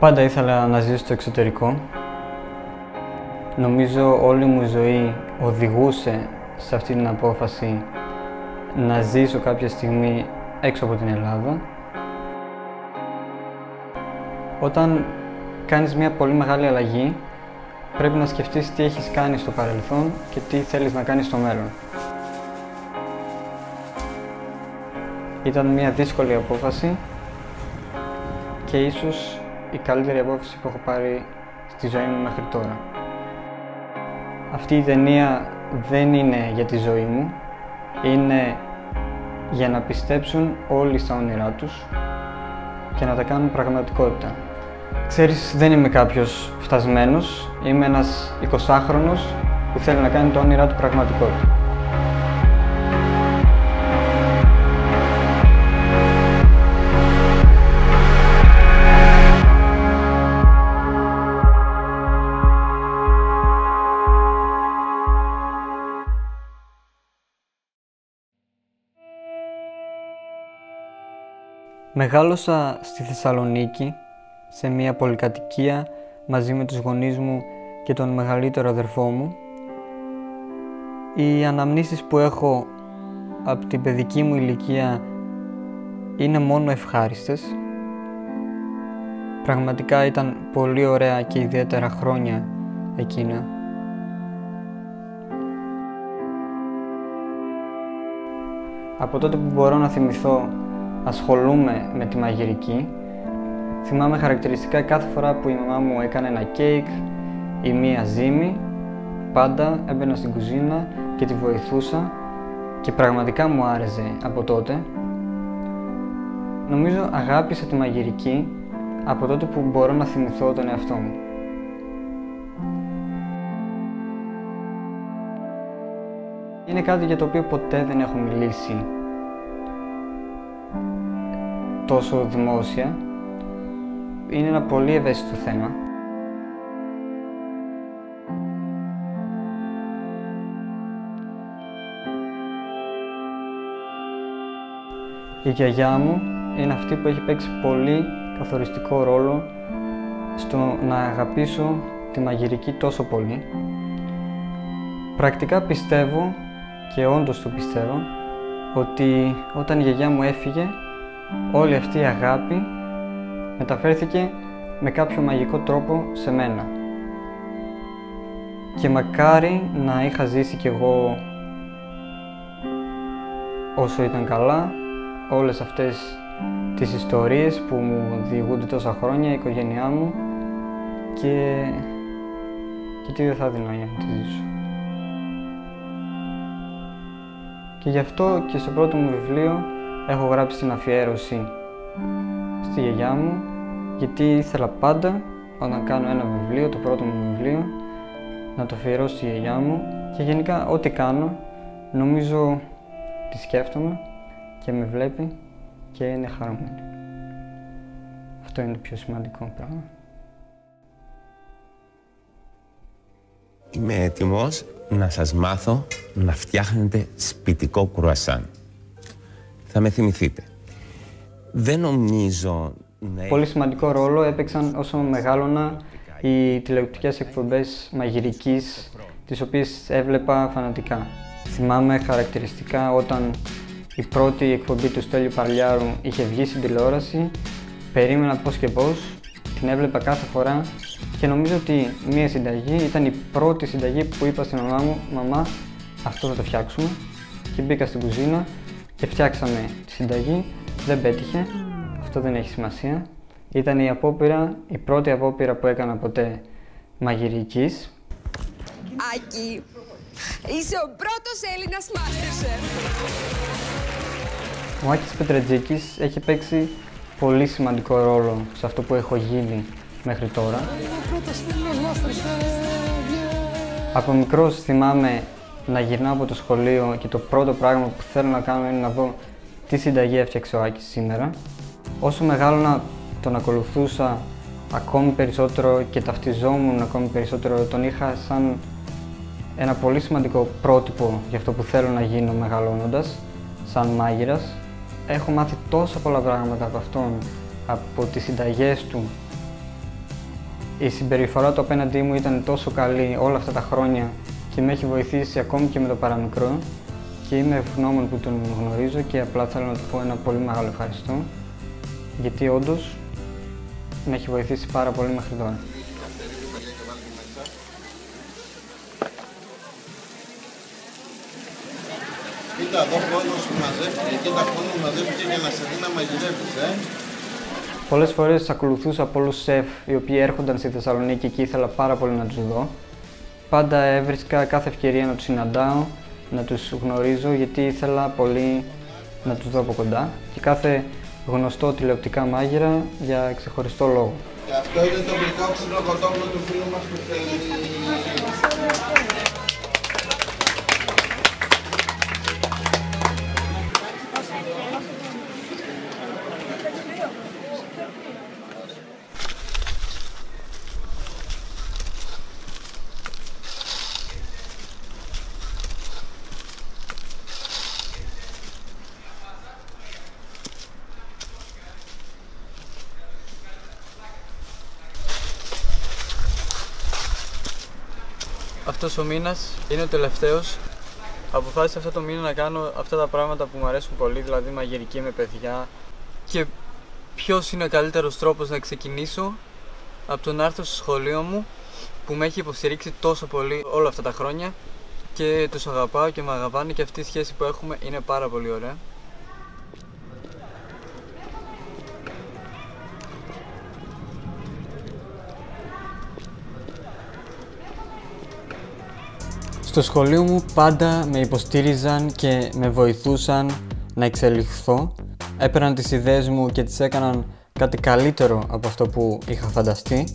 Πάντα ήθελα να ζήσω στο εξωτερικό. Νομίζω όλη μου η ζωή οδηγούσε σε αυτή την απόφαση να ζήσω κάποια στιγμή έξω από την Ελλάδα. Όταν κάνεις μια πολύ μεγάλη αλλαγή, πρέπει να σκεφτείς τι έχεις κάνει στο παρελθόν και τι θέλεις να κάνεις στο μέλλον. Ήταν μια δύσκολη απόφαση και ίσως η καλύτερη απόφαση που έχω πάρει στη ζωή μου μέχρι τώρα. Αυτή η ταινία δεν είναι για τη ζωή μου, είναι για να πιστέψουν όλοι στα όνειρά τους και να τα κάνουν πραγματικότητα. Ξέρεις, δεν είμαι κάποιος φτασμένος, είμαι ένας 20χρονος που θέλει να κάνει τα όνειρά του πραγματικότητα. Μεγάλωσα στη Θεσσαλονίκη, σε μια πολυκατοικία μαζί με τους γονείς μου και τον μεγαλύτερο αδερφό μου. Οι αναμνήσεις που έχω από την παιδική μου ηλικία είναι μόνο ευχάριστες. Πραγματικά ήταν πολύ ωραία και ιδιαίτερα χρόνια εκείνα. Από τότε που μπορώ να θυμηθώ, ασχολούμαι με τη μαγειρική. Θυμάμαι χαρακτηριστικά κάθε φορά που η μαμά μου έκανε ένα κέικ ή μία ζύμη, πάντα έμπαινα στην κουζίνα και τη βοηθούσα και πραγματικά μου άρεσε από τότε. Νομίζω αγάπησα τη μαγειρική από τότε που μπορώ να θυμηθώ τον εαυτό μου. Είναι κάτι για το οποίο ποτέ δεν έχω μιλήσει τόσο δημόσια. Είναι ένα πολύ ευαίσθητο θέμα. Η γιαγιά μου είναι αυτή που έχει παίξει πολύ καθοριστικό ρόλο στο να αγαπήσω τη μαγειρική τόσο πολύ. Πρακτικά πιστεύω, και όντως το πιστεύω, ότι όταν η γιαγιά μου έφυγε, όλη αυτή η αγάπη μεταφέρθηκε με κάποιο μαγικό τρόπο σε μένα. Και μακάρι να είχα ζήσει κι εγώ όσο ήταν καλά όλες αυτές τις ιστορίες που μου διηγούνται τόσα χρόνια, η οικογένειά μου, και τι δεν θα έδινα για να τη ζήσω. Και γι' αυτό και στο πρώτο μου βιβλίο έχω γράψει την αφιέρωση στη γιαγιά μου, γιατί ήθελα πάντα όταν κάνω ένα βιβλίο, το πρώτο μου βιβλίο, να το αφιερώσω στη γιαγιά μου, και γενικά ό,τι κάνω νομίζω τη σκέφτομαι και με βλέπει και είναι χαρούμενη. Αυτό είναι το πιο σημαντικό πράγμα. Είμαι έτοιμος να σας μάθω να φτιάχνετε σπιτικό κρουασάν. Θα με θυμηθείτε. Δεν νομίζω να... Πολύ σημαντικό ρόλο έπαιξαν όσο μεγάλωνα οι τηλεοπτικές εκπομπές μαγειρικής, τις οποίες έβλεπα φανατικά. Θυμάμαι χαρακτηριστικά όταν η πρώτη εκπομπή του Στέλιου Παρλιάρου είχε βγει στην τηλεόραση, περίμενα πώς και πώς, την έβλεπα κάθε φορά και νομίζω ότι μία συνταγή ήταν η πρώτη συνταγή που είπα στην μαμά μου: «Μαμά, αυτό θα το φτιάξουμε», και μπήκα στην κουζίνα και φτιάξαμε τη συνταγή. Δεν πέτυχε, αυτό δεν έχει σημασία. Ήταν η πρώτη απόπειρα που έκανα ποτέ μαγειρικής. Άκη, είσαι ο πρώτος Έλληνας MasterChef. Ο Άκης Πετρετζίκης έχει παίξει πολύ σημαντικό ρόλο σε αυτό που έχω γίνει μέχρι τώρα. Από μικρός θυμάμαι να γυρνάω από το σχολείο και το πρώτο πράγμα που θέλω να κάνω είναι να δω τι συνταγή έφτιαξε ο Άκης σήμερα. Όσο μεγάλωνα τον ακολουθούσα ακόμη περισσότερο και ταυτιζόμουν ακόμη περισσότερο, τον είχα σαν ένα πολύ σημαντικό πρότυπο για αυτό που θέλω να γίνω μεγαλώνοντας, σαν μάγειρας. Έχω μάθει τόσα πολλά πράγματα από αυτόν, από τις συνταγές του, η συμπεριφορά του απέναντί μου ήταν τόσο καλή όλα αυτά τα χρόνια και με έχει βοηθήσει ακόμη και με το παραμικρό και είμαι ευγνώμων που τον γνωρίζω και απλά θέλω να του πω ένα πολύ μεγάλο ευχαριστώ, γιατί όντως με έχει βοηθήσει πάρα πολύ μέχρι τώρα. Κοίτα εδώ πόνος μαζεύτηκε, κοίτα πόνος μαζεύτηκε για να σε δει να μαγειρεύεις, Πολλές φορές ακολουθούσα πολλούς σεφ οι οποίοι έρχονταν στη Θεσσαλονίκη και ήθελα πάρα πολύ να τους δω. Πάντα έβρισκα κάθε ευκαιρία να τους συναντάω, να τους γνωρίζω, γιατί ήθελα πολύ να τους δω από κοντά και κάθε γνωστό τηλεοπτικά μάγειρα για ξεχωριστό λόγο. Και αυτό είναι το γλυκό ξύλο κοτόπουλο του φίλου μας που θέλει. Αυτός ο μήνας είναι ο τελευταίος. Αποφάσισα αυτό το μήνα να κάνω αυτά τα πράγματα που μου αρέσουν πολύ, δηλαδή μαγειρική με παιδιά. Και ποιος είναι ο καλύτερος τρόπος να ξεκινήσω από το να έρθω στο σχολείο μου που με έχει υποστηρίξει τόσο πολύ όλα αυτά τα χρόνια και τους αγαπάω και με αγαπάνε και αυτή η σχέση που έχουμε είναι πάρα πολύ ωραία. Στο σχολείο μου πάντα με υποστήριζαν και με βοηθούσαν να εξελιχθώ. Έπαιρναν τις ιδέες μου και τις έκαναν κάτι καλύτερο από αυτό που είχα φανταστεί.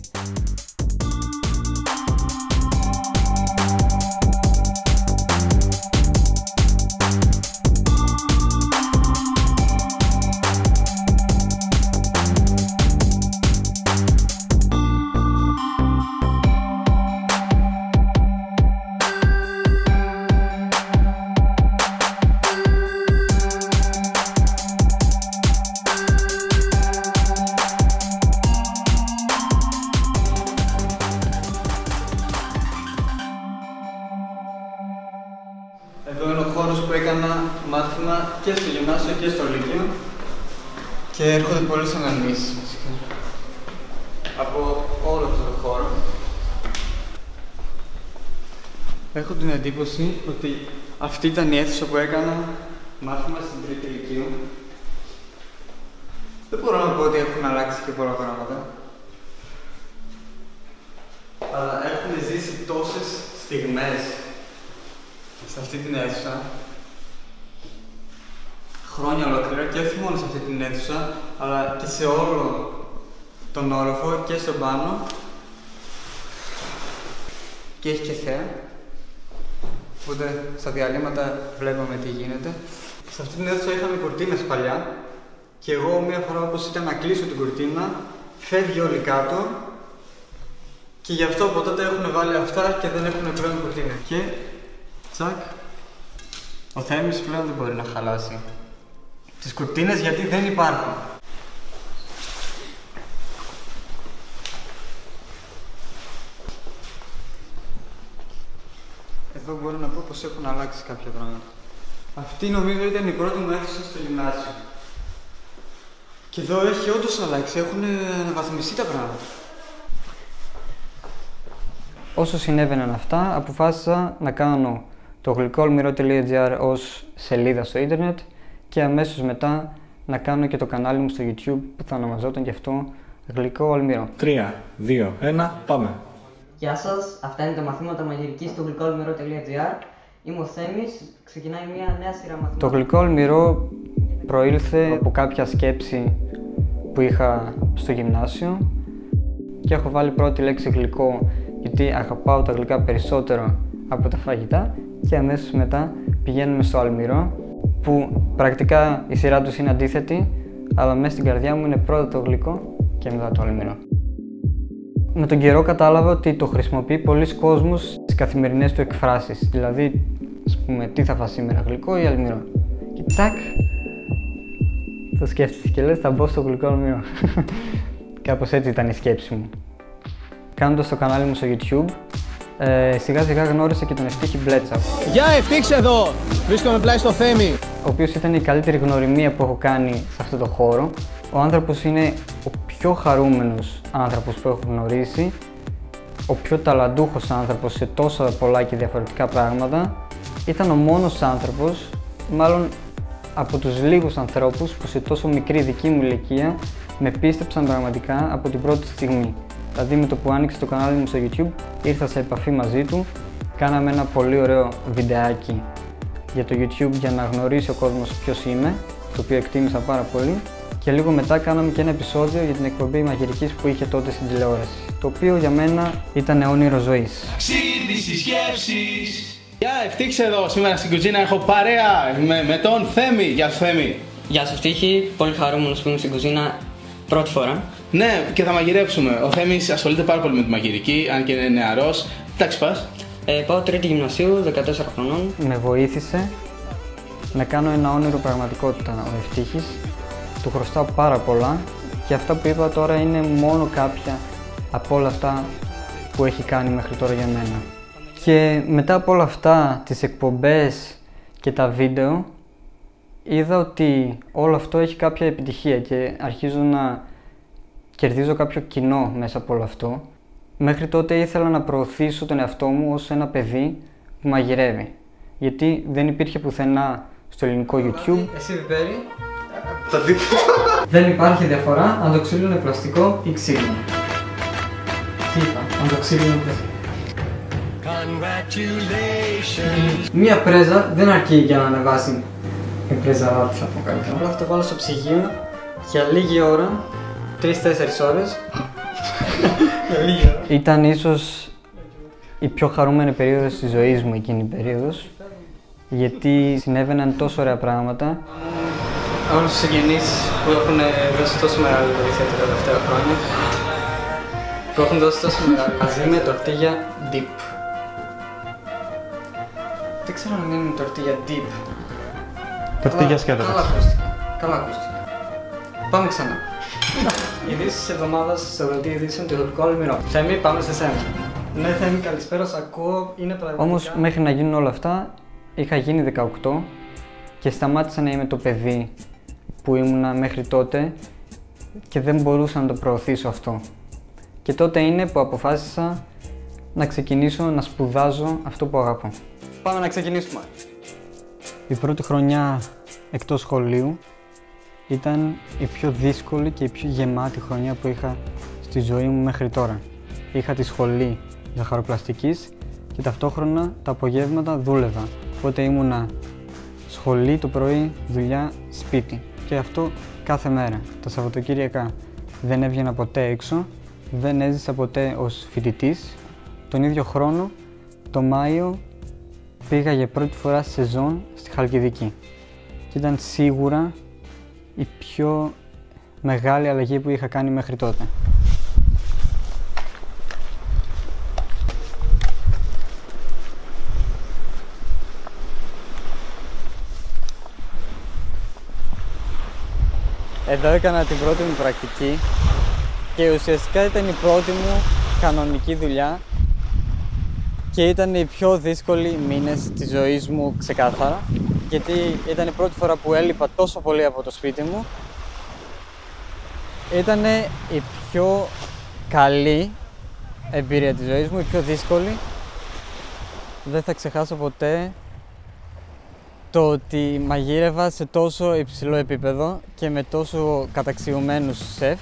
Εδώ είναι ο χώρος που έκανα μάθημα και στο γυμνάσιο και στο λύκειο και έρχονται πολλές αναμνήσεις από όλο αυτό το χώρο. Έχω την εντύπωση ότι αυτή ήταν η αίθουσα που έκανα μάθημα στην τρίτη λυκείου. Δεν μπορώ να πω ότι έχουν αλλάξει και πολλά πράγματα, αλλά έχουν ζήσει τόσες στιγμές σε αυτή την αίθουσα, χρόνια ολόκληρα, και όχι μόνο σε αυτή την αίθουσα, αλλά και σε όλο τον όροφο και στον πάνω. Και έχει και θέα, οπότε στα διαλύματα βλέπαμε τι γίνεται. Σε αυτή την αίθουσα είχαμε κουρτίνες παλιά και εγώ μία φορά όπως ήταν να κλείσω την κουρτίνα, φεύγει όλη κάτω και γι' αυτό από τότε έχουν βάλει αυτά και δεν έχουν πλέον κουρτίνες. Και τσακ, ο Θέμης πλέον δεν μπορεί να χαλάσει τις κουρτίνες γιατί δεν υπάρχουν. Εδώ μπορώ να πω πως έχουν αλλάξει κάποια πράγματα. Αυτή νομίζω ήταν η πρώτη μου αίθουσα στο γυμνάσιο. Και εδώ έχει όντως αλλάξει, έχουν αναβαθμιστεί τα πράγματα. Όσο συνέβαιναν αυτά, αποφάσισα να κάνω το γλυκοαλμυρό.gr ως σελίδα στο ίντερνετ και αμέσως μετά να κάνω και το κανάλι μου στο YouTube που θα ονομαζόταν και αυτό Γλυκό Αλμυρό. 3, 2, 1, πάμε! Γεια σας, αυτά είναι τα μαθήματα μαγειρικής στο γλυκοαλμυρό.gr. Είμαι ο Θέμης, ξεκινάει μια νέα σειρά μαθημάτων. Το Γλυκό Αλμυρό προήλθε από κάποια σκέψη που είχα στο γυμνάσιο και έχω βάλει πρώτη λέξη γλυκό γιατί αγαπάω τα γλυκά περισσότερο από τα φαγητά και αμέσως μετά πηγαίνουμε στο αλμυρό που πρακτικά η σειρά τους είναι αντίθετη, αλλά μέσα στην καρδιά μου είναι πρώτα το γλυκό και μετά το αλμυρό. Με τον καιρό κατάλαβα ότι το χρησιμοποιεί πολλοί κόσμος στις καθημερινές του εκφράσεις, δηλαδή ας πούμε τι θα φας σήμερα, γλυκό ή αλμυρό, και τσακ το σκέφτεσαι και λες θα μπω στο γλυκό αλμυρό. Κάπως έτσι ήταν η σκέψη μου. κάνοντας το κανάλι μου στο YouTube, σιγά σιγά γνώρισα και τον Ευτύχη Μπλέτσα. Γεια, Ευτύχη εδώ! Βρίσκομαι πλάι στο Θέμη. Ο οποίος ήταν η καλύτερη γνωριμία που έχω κάνει σε αυτό το χώρο. Ο άνθρωπος είναι ο πιο χαρούμενος άνθρωπος που έχω γνωρίσει, ο πιο ταλαντούχος άνθρωπος σε τόσα πολλά και διαφορετικά πράγματα. Ήταν ο μόνος άνθρωπος, μάλλον από τους λίγους ανθρώπους που σε τόσο μικρή δική μου ηλικία με πίστεψαν πραγματικά από την πρώτη στιγμή. Δηλαδή με το που άνοιξε το κανάλι μου στο YouTube ήρθα σε επαφή μαζί του, κάναμε ένα πολύ ωραίο βιντεάκι για το YouTube για να γνωρίσει ο κόσμος ποιος είμαι, το οποίο εκτίμησα πάρα πολύ, και λίγο μετά κάναμε και ένα επεισόδιο για την εκπομπή μαγειρικής που είχε τότε στην τηλεόραση, το οποίο για μένα ήταν αιώνιρο ζωής. Γεια, Ευτύχη εδώ! Σήμερα στην κουζίνα έχω παρέα με τον Θέμη. Γεια σου, Θέμη! Γεια σου, Ευτύχη. Πολύ χαρούμενος που είμαι στην κουζίνα πρώτη φορά. Ναι, και θα μαγειρέψουμε. Ο Θέμης ασχολείται πάρα πολύ με τη μαγειρική, αν και είναι νεαρός. Τι τάξη πας? Πάω τρίτη γυμνασίου, 14 χρονών. Με βοήθησε να κάνω ένα όνειρο πραγματικότητα ο Ευτύχης. Του χρωστάω πάρα πολλά και αυτά που είπα τώρα είναι μόνο κάποια από όλα αυτά που έχει κάνει μέχρι τώρα για μένα. Και μετά από όλα αυτά, τις εκπομπές και τα βίντεο, είδα ότι όλο αυτό έχει κάποια επιτυχία και αρχίζω να κερδίζω κάποιο κοινό μέσα από όλο αυτό. Μέχρι τότε ήθελα να προωθήσω τον εαυτό μου ως ένα παιδί που μαγειρεύει. Γιατί δεν υπήρχε πουθενά στο ελληνικό YouTube. Εσύ πιπέρι. Δεν υπάρχει διαφορά αν το ξύλο είναι πλαστικό ή ξύλινο. Τι είπα, αν το ξύλο είναι πλαστικό. Μία πρέζα δεν αρκεί για να ανεβάσει η πρέζα, θα πω καλύτερα. Απλά αυτό βάλω στο ψυγείο για λίγη ώρα, 3-4 ώρες. Ήταν ίσως η πιο χαρούμενη περίοδος της ζωής μου εκείνη η περίοδος, γιατί συνέβαιναν τόσο ωραία πράγματα. Όλους τους συγγενείς που έχουν δώσει τόσο μεγάλη βοήθεια τα τελευταία χρόνια, που έχουν δώσει τόσο μεγάλη, μαζί με τορτίγια dip. Δεν ξέρω αν είναι τορτίγια dip. Τορτίγια σκέτο. Καλά ακούστηκε. Πάμε ξανά. Ειδήσεις της εβδομάδας στο δελτίο ειδήσεων του Εθνικού Αλμυρό. Θέμη, πάμε σε σένα. Ναι, Θέμη, καλησπέρα, σ' ακούω. Είναι πραγματικά. Όμως, μέχρι να γίνουν όλα αυτά, είχα γίνει 18 και σταμάτησα να είμαι το παιδί που ήμουνα μέχρι τότε και δεν μπορούσα να το προωθήσω αυτό. Και τότε είναι που αποφάσισα να ξεκινήσω να σπουδάζω αυτό που αγαπώ. Πάμε να ξεκινήσουμε. Η πρώτη χρονιά εκτός σχολείου ήταν η πιο δύσκολη και η πιο γεμάτη χρονιά που είχα στη ζωή μου μέχρι τώρα. Είχα τη σχολή ζαχαροπλαστικής και ταυτόχρονα τα απογεύματα δούλευα. Οπότε ήμουνα σχολή το πρωί, δουλειά, σπίτι. Και αυτό κάθε μέρα. Τα Σαββατοκύριακα δεν έβγαινα ποτέ έξω, δεν έζησα ποτέ ως φοιτητής. Τον ίδιο χρόνο, το Μάιο, πήγα για πρώτη φορά σεζόν στη Χαλκιδική. Και ήταν σίγουρα η πιο μεγάλη αλλαγή που είχα κάνει μέχρι τότε. Εδώ έκανα την πρώτη μου πρακτική και ουσιαστικά ήταν η πρώτη μου κανονική δουλειά και ήταν οι πιο δύσκολοι μήνες της ζωής μου ξεκάθαρα, γιατί ήταν η πρώτη φορά που έλειπα τόσο πολύ από το σπίτι μου. Ήταν η πιο καλή εμπειρία της ζωής μου, η πιο δύσκολη. Δεν θα ξεχάσω ποτέ το ότι μαγείρευα σε τόσο υψηλό επίπεδο και με τόσο καταξιωμένους σεφ.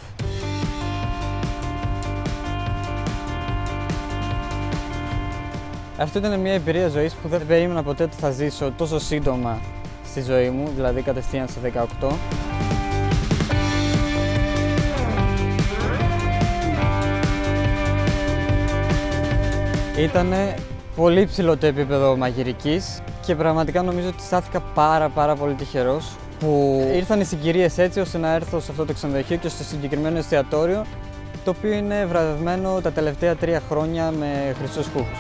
Αυτό ήταν μια εμπειρία ζωής που δεν περίμενα ποτέ ότι θα ζήσω τόσο σύντομα στη ζωή μου, δηλαδή κατευθείαν σε 18. Ήτανε πολύ ψηλό το επίπεδο μαγειρικής και πραγματικά νομίζω ότι στάθηκα πάρα πολύ τυχερός που ήρθαν οι συγκυρίες έτσι ώστε να έρθω σε αυτό το ξενοδοχείο και στο συγκεκριμένο εστιατόριο, το οποίο είναι βραβευμένο τα τελευταία 3 χρόνια με χρυσούς κούχους.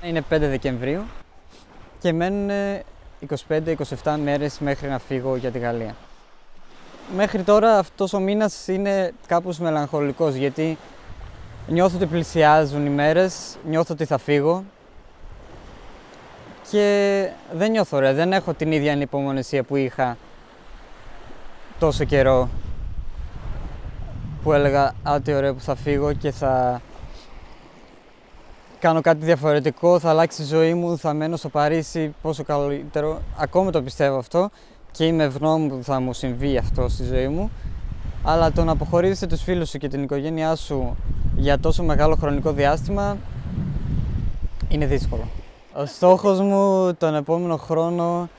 Είναι 5 Δεκεμβρίου και μένουν 25-27 μέρες μέχρι να φύγω για τη Γαλλία. Μέχρι τώρα αυτός ο μήνας είναι κάπως μελαγχολικός, γιατί νιώθω ότι πλησιάζουν οι μέρες, νιώθω ότι θα φύγω και δεν νιώθω ωραία, δεν έχω την ίδια ανυπομονησία που είχα τόσο καιρό που έλεγα «Άτι ωραία που θα φύγω και θα κάνω κάτι διαφορετικό, θα αλλάξει η ζωή μου, θα μένω στο Παρίσι, πόσο καλύτερο». Ακόμα το πιστεύω αυτό και είμαι ευγνώμων που θα μου συμβεί αυτό στη ζωή μου, αλλά το να αποχωρήσεις τους φίλους σου και την οικογένειά σου για τόσο μεγάλο χρονικό διάστημα είναι δύσκολο. Ο στόχος μου τον επόμενο χρόνο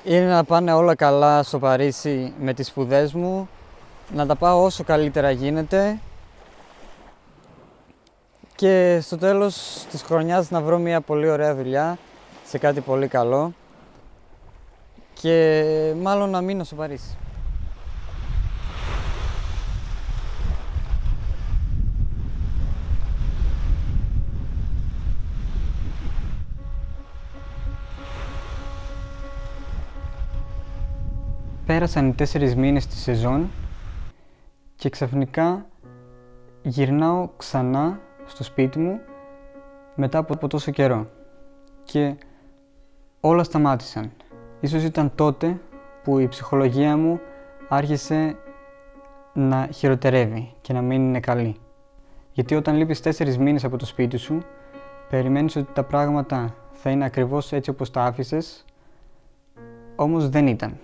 είναι να πάνε όλα καλά στο Παρίσι με τις σπουδές μου, να τα πάω όσο καλύτερα γίνεται και στο τέλος της χρονιάς να βρω μια πολύ ωραία δουλειά σε κάτι πολύ καλό και μάλλον να μείνω στο Παρίσι. Πέρασαν οι 4 μήνες τη σεζόν και ξαφνικά γυρνάω ξανά στο σπίτι μου μετά από τόσο καιρό και όλα σταμάτησαν. Ίσως ήταν τότε που η ψυχολογία μου άρχισε να χειροτερεύει και να μην είναι καλή. Γιατί όταν λείπεις 4 μήνες από το σπίτι σου, περιμένεις ότι τα πράγματα θα είναι ακριβώς έτσι όπως τα άφησες, όμως δεν ήταν.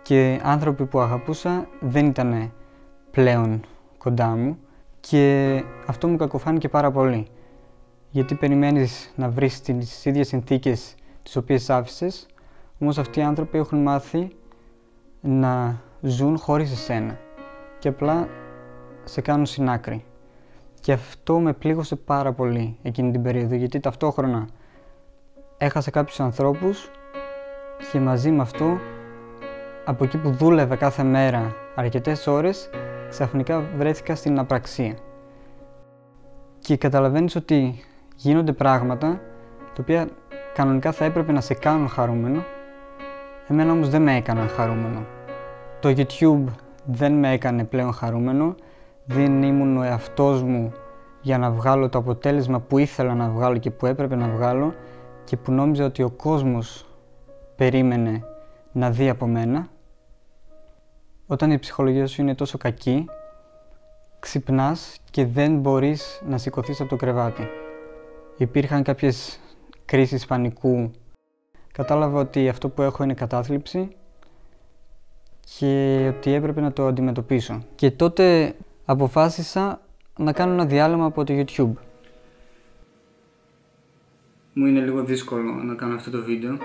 Και άνθρωποι που αγαπούσα δεν ήταν πλέον κοντά μου και αυτό μου κακοφάνηκε πάρα πολύ. Γιατί περιμένεις να βρεις τις ίδιες συνθήκες τις οποίες άφησες, όμως αυτοί οι άνθρωποι έχουν μάθει να ζουν χωρίς εσένα και απλά σε κάνουν συνάκρη. Και αυτό με πλήγωσε πάρα πολύ εκείνη την περίοδο, γιατί ταυτόχρονα έχασα κάποιους ανθρώπους και μαζί με αυτό, από εκεί που δούλευα κάθε μέρα αρκετές ώρες, ξαφνικά βρέθηκα στην απραξία. Και καταλαβαίνεις ότι γίνονται πράγματα τα οποία κανονικά θα έπρεπε να σε κάνουν χαρούμενο, εμένα όμως δεν με έκαναν χαρούμενο. Το YouTube δεν με έκανε πλέον χαρούμενο, δεν ήμουν ο εαυτός μου για να βγάλω το αποτέλεσμα που ήθελα να βγάλω και που έπρεπε να βγάλω και που νόμιζα ότι ο κόσμος περίμενε να δει από μένα. Όταν η ψυχολογία σου είναι τόσο κακή, ξυπνάς και δεν μπορείς να σηκωθείς από το κρεβάτι. Υπήρχαν κάποιες κρίσεις πανικού. Κατάλαβα ότι αυτό που έχω είναι κατάθλιψη και ότι έπρεπε να το αντιμετωπίσω. Και τότε αποφάσισα να κάνω ένα διάλειμμα από το YouTube. Μου είναι λίγο δύσκολο να κάνω αυτό το βίντεο.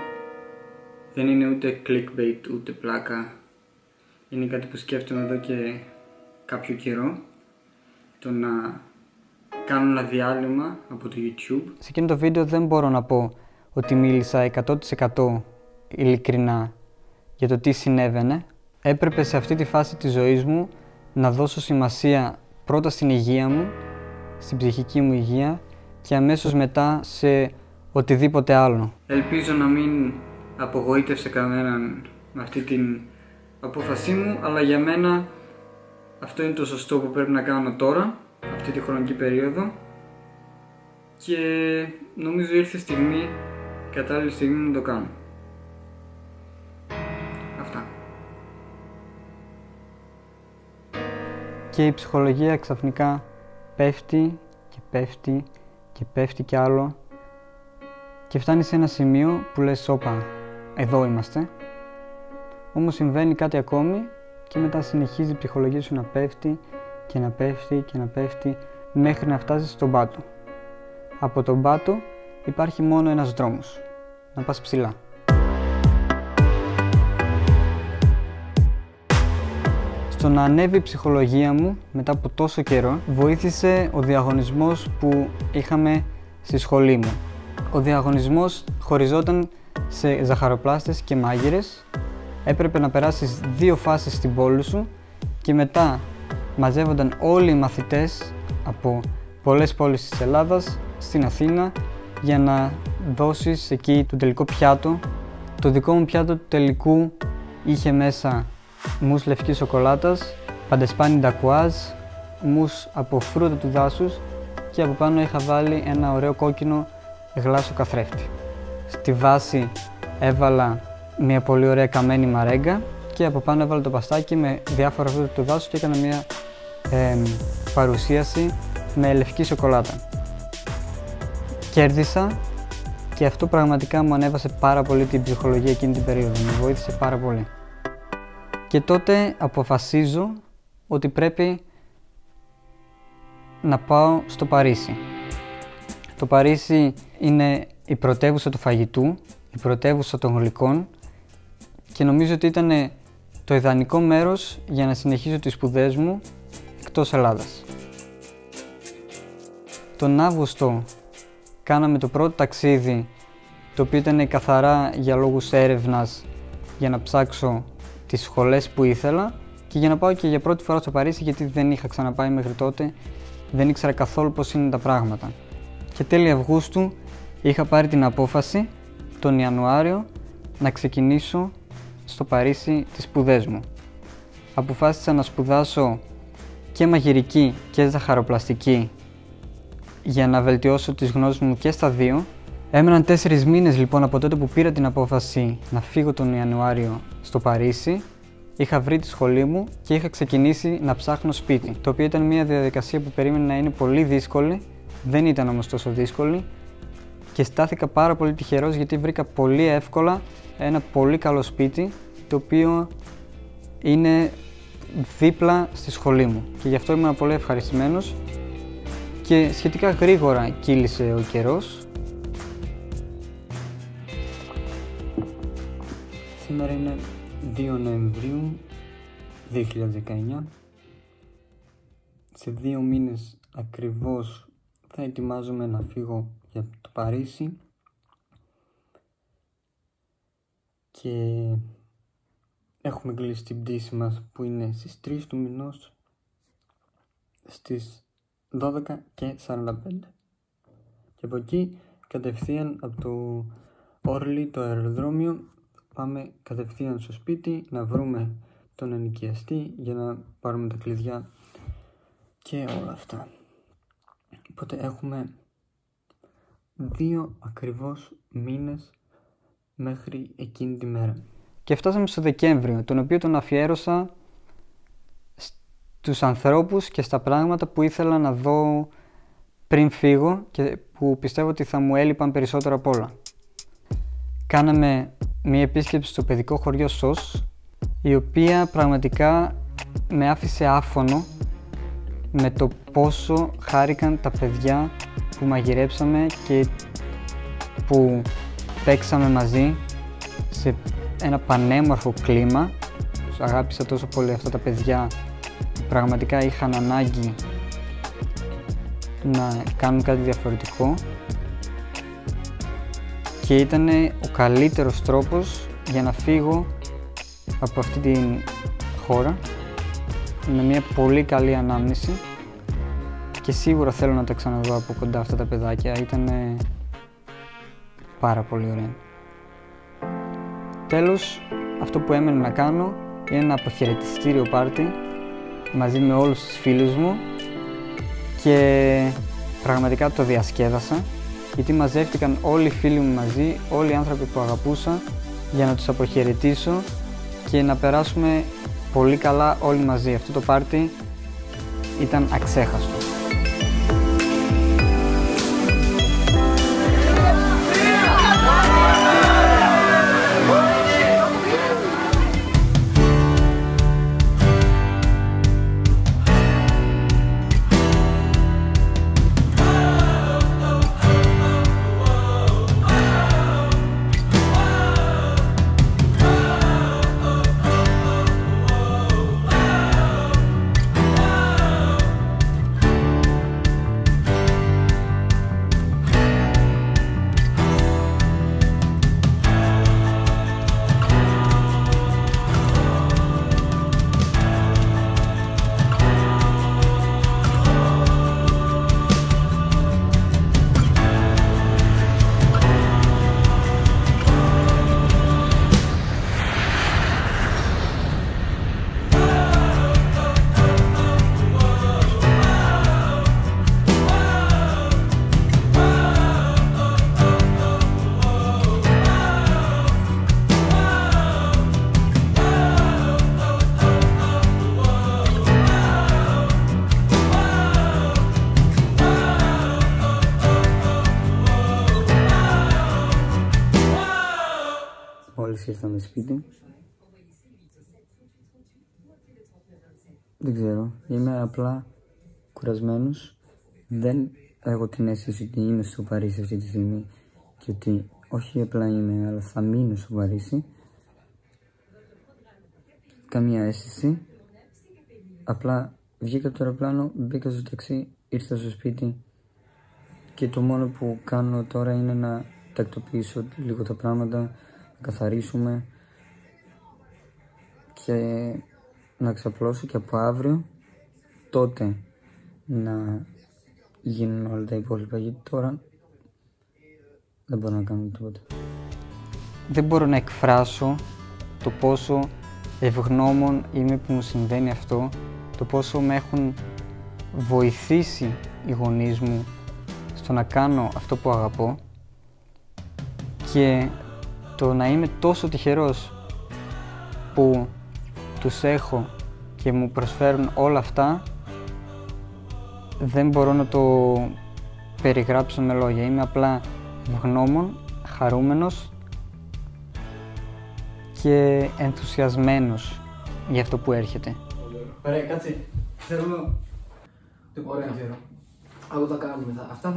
Δεν είναι ούτε clickbait ούτε πλάκα. Είναι κάτι που σκέφτομαι εδώ και κάποιο καιρό. Το να κάνω ένα διάλειμμα από το YouTube. Σε εκείνο το βίντεο δεν μπορώ να πω ότι μίλησα 100% ειλικρινά για το τι συνέβαινε. Έπρεπε σε αυτή τη φάση της ζωής μου να δώσω σημασία πρώτα στην υγεία μου, στην ψυχική μου υγεία και αμέσως μετά σε οτιδήποτε άλλο. Ελπίζω να μην απογοήτευσε κανέναν με αυτή την απόφασή μου, αλλά για μένα αυτό είναι το σωστό που πρέπει να κάνω τώρα, αυτή τη χρονική περίοδο, και νομίζω ήρθε η στιγμή, η κατάλληλη στιγμή να το κάνω. Αυτά. Και η ψυχολογία ξαφνικά πέφτει και πέφτει και πέφτει κι άλλο και φτάνει σε ένα σημείο που λες όπα, εδώ είμαστε. Όμως συμβαίνει κάτι ακόμη και μετά συνεχίζει η ψυχολογία σου να πέφτει και να πέφτει και να πέφτει μέχρι να φτάσεις στον πάτο. Από τον πάτο υπάρχει μόνο ένας δρόμος, να πας ψηλά. Στο να ανέβει η ψυχολογία μου μετά από τόσο καιρό βοήθησε ο διαγωνισμός που είχαμε στη σχολή μου. Ο διαγωνισμός χωριζόταν σε ζαχαροπλάστες και μάγειρες. Έπρεπε να περάσεις 2 φάσεις στην πόλη σου και μετά μαζεύονταν όλοι οι μαθητές από πολλές πόλεις της Ελλάδας στην Αθήνα για να δώσεις εκεί το τελικό πιάτο. Το δικό μου πιάτο του τελικού είχε μέσα μους λευκής σοκολάτας, παντεσπάνι ντακουάζ, μους από φρούτα του δάσους και από πάνω είχα βάλει ένα ωραίο κόκκινο γλάσο καθρέφτη. Στη βάση έβαλα μια πολύ ωραία καμένη μαρέγκα και από πάνω έβαλα το παστάκι με διάφορα φρούτα του δάσους και έκανα μια παρουσίαση με λευκή σοκολάτα. Κέρδισα και αυτό πραγματικά μου ανέβασε πάρα πολύ την ψυχολογία εκείνη την περίοδο, με βοήθησε πάρα πολύ. Και τότε αποφασίζω ότι πρέπει να πάω στο Παρίσι. Το Παρίσι είναι η πρωτεύουσα του φαγητού, η πρωτεύουσα των γλυκών και νομίζω ότι ήταν το ιδανικό μέρος για να συνεχίσω τις σπουδές μου εκτός Ελλάδας. Τον Αύγουστο κάναμε το πρώτο ταξίδι, το οποίο ήταν καθαρά για λόγους έρευνας, για να ψάξω τις σχολές που ήθελα και για να πάω και για πρώτη φορά στο Παρίσι, γιατί δεν είχα ξαναπάει μέχρι τότε, δεν ήξερα καθόλου πώς είναι τα πράγματα. Και τέλη Αυγούστου είχα πάρει την απόφαση τον Ιανουάριο να ξεκινήσω στο Παρίσι τις σπουδές μου. Αποφάσισα να σπουδάσω και μαγειρική και ζαχαροπλαστική για να βελτιώσω τις γνώσεις μου και στα δύο. Έμεναν 4 μήνες λοιπόν από τότε που πήρα την απόφαση να φύγω τον Ιανουάριο στο Παρίσι. Είχα βρει τη σχολή μου και είχα ξεκινήσει να ψάχνω σπίτι, το οποίο ήταν μια διαδικασία που περίμενα να είναι πολύ δύσκολη, δεν ήταν όμως τόσο δύσκολη και στάθηκα πάρα πολύ τυχερός γιατί βρήκα πολύ εύκολα ένα πολύ καλό σπίτι, το οποίο είναι δίπλα στη σχολή μου και γι' αυτό ήμουν πολύ ευχαριστημένος και σχετικά γρήγορα κύλησε ο καιρός. Σήμερα είναι 2 Νοεμβρίου 2019. Σε 2 μήνες ακριβώς θα ετοιμάζομαι να φύγω για το Παρίσι και έχουμε κλείσει την πτήση μας που είναι στις 3 του μηνός στις 12:45 και από εκεί κατευθείαν από το Όρλι, το αεροδρόμιο, πάμε κατευθείαν στο σπίτι να βρούμε τον ενοικιαστή για να πάρουμε τα κλειδιά και όλα αυτά. Οπότε έχουμε 2 ακριβώς μήνες μέχρι εκείνη τη μέρα. Και φτάσαμε στο Δεκέμβριο, τον οποίο τον αφιέρωσα στους ανθρώπους και στα πράγματα που ήθελα να δω πριν φύγω και που πιστεύω ότι θα μου έλειπαν περισσότερο απ' όλα. Κάναμε μία επίσκεψη στο παιδικό χωριό ΣΟΣ, η οποία πραγματικά με άφησε άφωνο με το πόσο χάρηκαν τα παιδιά που μαγειρέψαμε και που παίξαμε μαζί σε ένα πανέμορφο κλίμα. Τους αγάπησα τόσο πολύ αυτά τα παιδιά που πραγματικά είχαν ανάγκη να κάνουν κάτι διαφορετικό και ήταν ο καλύτερος τρόπος για να φύγω από αυτή την χώρα με μια πολύ καλή ανάμνηση και σίγουρα θέλω να τα ξαναδώ από κοντά αυτά τα παιδάκια. Ήταν πάρα πολύ ωραία. Τέλος, αυτό που έμενε να κάνω είναι ένα αποχαιρετιστήριο πάρτι μαζί με όλους τους φίλους μου και πραγματικά το διασκέδασα γιατί μαζεύτηκαν όλοι οι φίλοι μου μαζί, όλοι οι άνθρωποι που αγαπούσα για να τους αποχαιρετήσω και να περάσουμε πολύ καλά όλοι μαζί. Αυτό το πάρτι ήταν αξέχαστο. Μόλις ήρθαμε σπίτι. Δεν ξέρω, είμαι απλά κουρασμένος. Δεν έχω την αίσθηση ότι είμαι στο Παρίσι αυτή τη στιγμή και ότι όχι απλά είμαι, αλλά θα μείνω στο Παρίσι. Καμία αίσθηση. Απλά βγήκα από το αεροπλάνο, μπήκα στο ταξί, ήρθα στο σπίτι και το μόνο που κάνω τώρα είναι να τακτοποιήσω λίγο τα πράγματα, να καθαρίσουμε και να ξαπλώσω και από αύριο τότε να γίνουν όλα τα υπόλοιπα, γιατί τώρα δεν μπορώ να κάνω τίποτα. Δεν μπορώ να εκφράσω το πόσο ευγνώμων είμαι που μου συμβαίνει αυτό, το πόσο με έχουν βοηθήσει οι γονείς μου στο να κάνω αυτό που αγαπώ και το να είμαι τόσο τυχερός που τους έχω και μου προσφέρουν όλα αυτά, δεν μπορώ να το περιγράψω με λόγια. Είμαι απλά ευγνώμων, χαρούμενος και ενθουσιασμένος για αυτό που έρχεται. Ωραία, κάτσε. Θέλω... Ωραία. Αυτό θα κάνουμε. Αυτά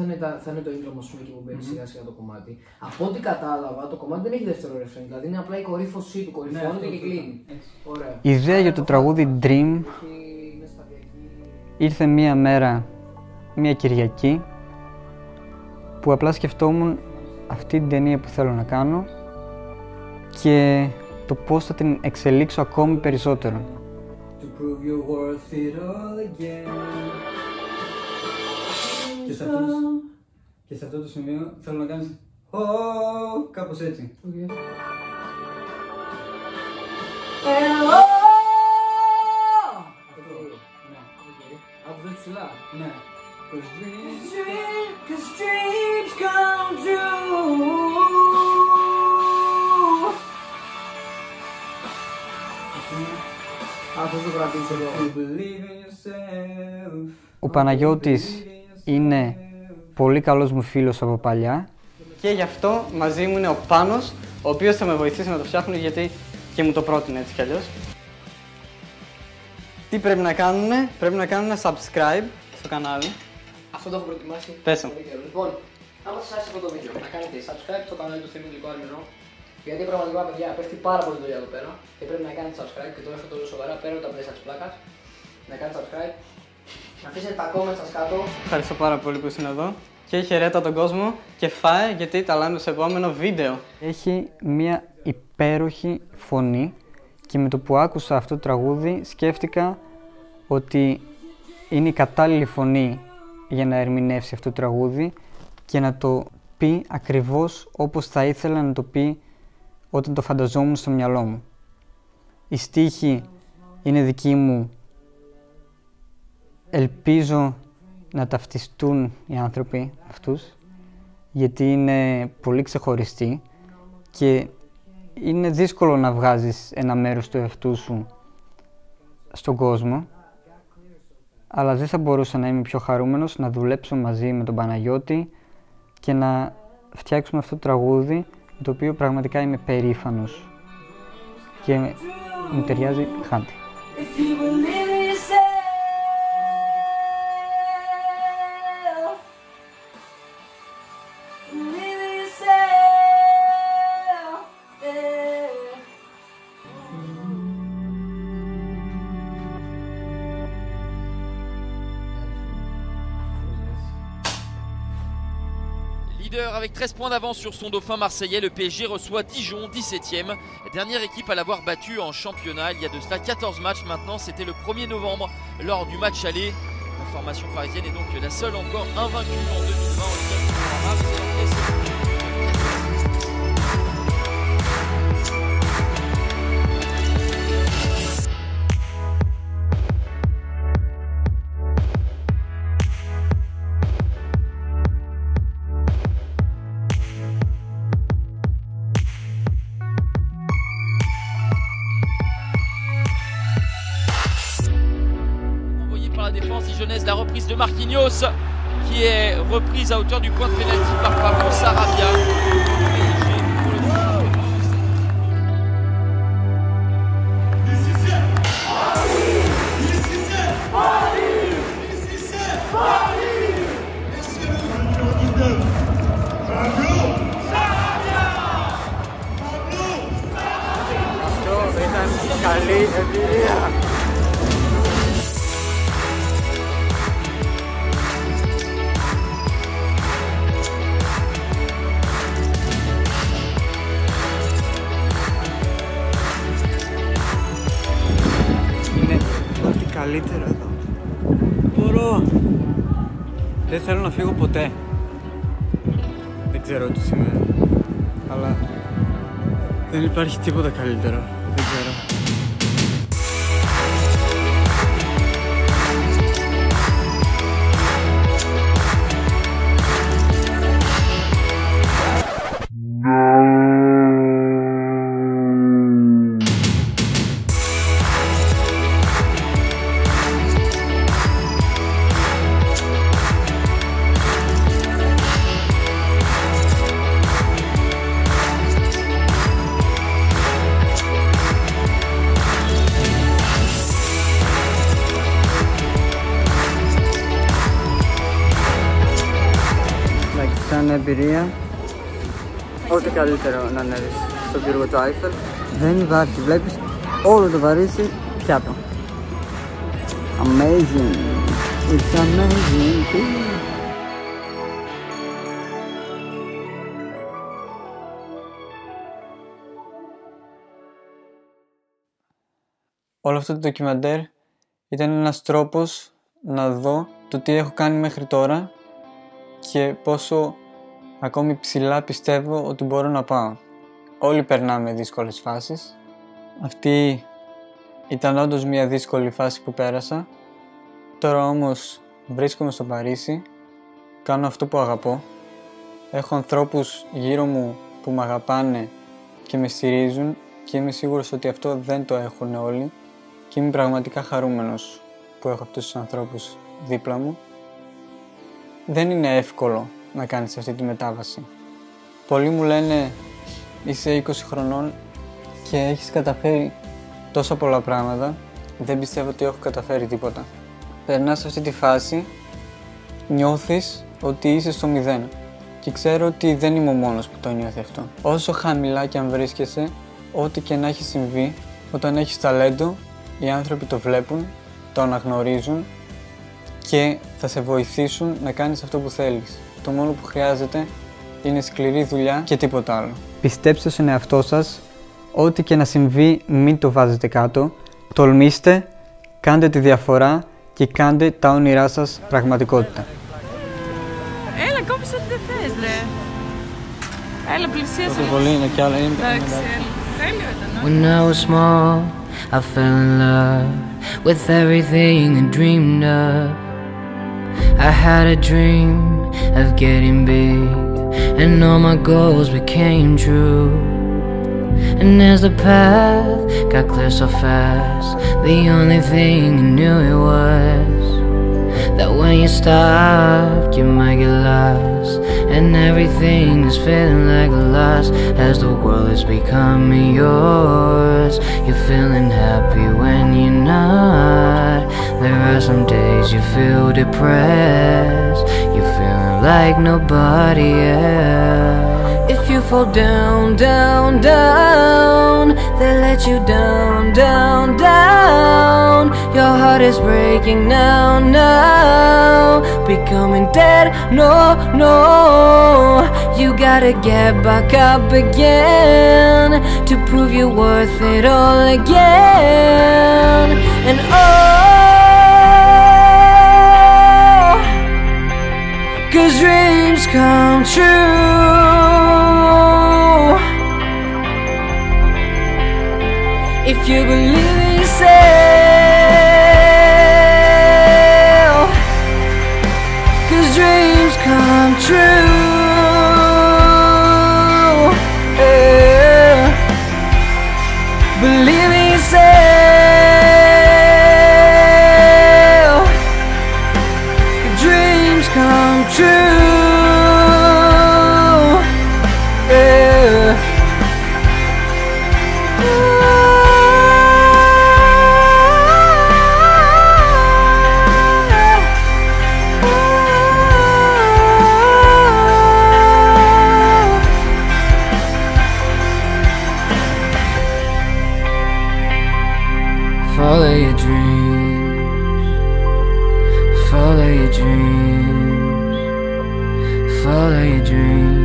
θα είναι το intro μας και που μπαίνει σιγά σιγά το κομμάτι. Από ό,τι κατάλαβα, το κομμάτι δεν έχει δεύτερο ρεφρέν, δηλαδή είναι απλά η κορύφωσή του, κορυφώνεται και κλείνει. Ωραία. Η ιδέα για το τραγούδι Dream ήρθε μία μέρα, μία Κυριακή, που απλά σκεφτόμουν αυτή την ταινία που θέλω να κάνω και το πώς θα την εξελίξω ακόμη περισσότερο. Και σε αυτό το σημείο θέλω να κάνεις κάπως έτσι. Από εδώ ψηλά. Ναι. Cause dreams come true. Αυτό το κρατήσω εδώ. Ο Παναγιώτης είναι πολύ καλός μου φίλος από παλιά και γι' αυτό μαζί μου είναι ο Πάνος, ο οποίος θα με βοηθήσει να το φτιάχνω, γιατί και μου το πρότεινε έτσι κι αλλιώς. Τι πρέπει να κάνουνε? Πρέπει να κάνουν subscribe στο κανάλι. Αυτό το έχω προετοιμάσει. Πέσω. Λοιπόν, άμα σας άρεσε αυτό το βίντεο, να κάνετε subscribe στο κανάλι του Θέμη Γλυκόαρμηνο, γιατί πραγματικά παιδιά πέφτει πάρα πολύ δουλειά εδώ πέρα και πρέπει να κάνετε subscribe και το έχω τόσο σοβαρά πέρα από τα πλαίσια της πλάκας. Να κάνετε subscribe, να αφήσετε τα comments σας κάτω. Ευχαριστώ πάρα πολύ που είσαι εδώ και χαιρέτα τον κόσμο και φάε, γιατί τα λέμε στο επόμενο βίντεο. Έχει μια υπέροχη φωνή και με το που άκουσα αυτό το τραγούδι σκέφτηκα ότι είναι η κατάλληλη φωνή για να ερμηνεύσει αυτό το τραγούδι και να το πει ακριβώς όπως θα ήθελα να το πει όταν το φανταζόμουν στο μυαλό μου. Οι στίχοι είναι δικοί μου. Ελπίζω να ταυτιστούν οι άνθρωποι αυτούς, γιατί είναι πολύ ξεχωριστοί και είναι δύσκολο να βγάζεις ένα μέρος του εαυτού σου στον κόσμο, αλλά δεν θα μπορούσα να είμαι πιο χαρούμενος να δουλέψω μαζί με τον Παναγιώτη και να φτιάξουμε αυτό το τραγούδι, το οποίο πραγματικά είμαι περήφανος και μου ταιριάζει χάντη. Leader avec 13 points d'avance sur son dauphin marseillais, le PSG reçoit Dijon, 17e, dernière équipe à l'avoir battu en championnat il y a de cela 14 matchs maintenant, c'était le 1er novembre lors du match aller. La formation parisienne est donc la seule encore invaincue en 2020. Dijonnaise, la reprise de Marquinhos qui est reprise à hauteur du point de pénalty par Pablo Sarabia. καλή εμπειρία. Είναι ό,τι καλύτερο εδώ. Μπορώ. Δεν θέλω να φύγω ποτέ. Δεν ξέρω τι σημαίνει. Αλλά δεν υπάρχει τίποτα καλύτερο. Δεν ξέρω. Σαν εμπειρία, ό,τι καλύτερο να ανέβεις στον πύργο του Άιφελ. Δεν υπάρχει, βλέπεις όλο το Παρίσι πιάτο. Amazing, it's amazing. Όλο αυτό το ντοκιμαντέρ ήταν ένας τρόπος να δω το τι έχω κάνει μέχρι τώρα και πόσο ακόμη ψηλά πιστεύω ότι μπορώ να πάω. Όλοι περνάμε δύσκολες φάσεις. Αυτή ήταν όντως μια δύσκολη φάση που πέρασα. Τώρα όμως βρίσκομαι στο Παρίσι, κάνω αυτό που αγαπώ. Έχω ανθρώπους γύρω μου που με αγαπάνε και με στηρίζουν και είμαι σίγουρος ότι αυτό δεν το έχουν όλοι και είμαι πραγματικά χαρούμενος που έχω αυτούς τους ανθρώπους δίπλα μου. Δεν είναι εύκολο να κάνεις αυτή τη μετάβαση. Πολλοί μου λένε είσαι 20 χρονών και έχεις καταφέρει τόσα πολλά πράγματα. Δεν πιστεύω ότι έχω καταφέρει τίποτα. Περνάς σε αυτή τη φάση, νιώθεις ότι είσαι στο μηδέν. Και ξέρω ότι δεν είμαι ο μόνος που το νιώθει αυτό. Όσο χαμηλά και αν βρίσκεσαι, ό,τι και να έχει συμβεί, όταν έχεις ταλέντο, οι άνθρωποι το βλέπουν, το αναγνωρίζουν και θα σε βοηθήσουν να κάνεις αυτό που θέλεις. Το μόνο που χρειάζεται είναι σκληρή δουλειά και τίποτα άλλο. Πιστέψτε στον εαυτό σας, ό,τι και να συμβεί μην το βάζετε κάτω. Τολμήστε, κάντε τη διαφορά και κάντε τα όνειρά σας πραγματικότητα. Έλα, κόψεις ό,τι δεν θες, ρε. Έλα, πλησίασε. Τόσο πολύ είναι κι άλλα. Εντάξει, τέλειο ήταν. When I was small, I fell in love with everything I dreamed of. I had a dream of getting big, and all my goals became true. And as the path got clear so fast, the only thing I knew it was that when you stopped, you might get lost, and everything is feeling like a loss as the world is becoming yours. You're feeling happy when you're not. There are some days you feel depressed, you're feeling like nobody else. If you fall down, down, down, they let you down, down, down. Your heart is breaking now, now, becoming dead, no, no. You gotta get back up again to prove you're worth it all again. And oh, 'cause dreams come true. If you believe in yourself, 'cause dreams come true. Yeah. Believe in yourself, 'cause dreams come true. Yeah. dreams, follow your dreams.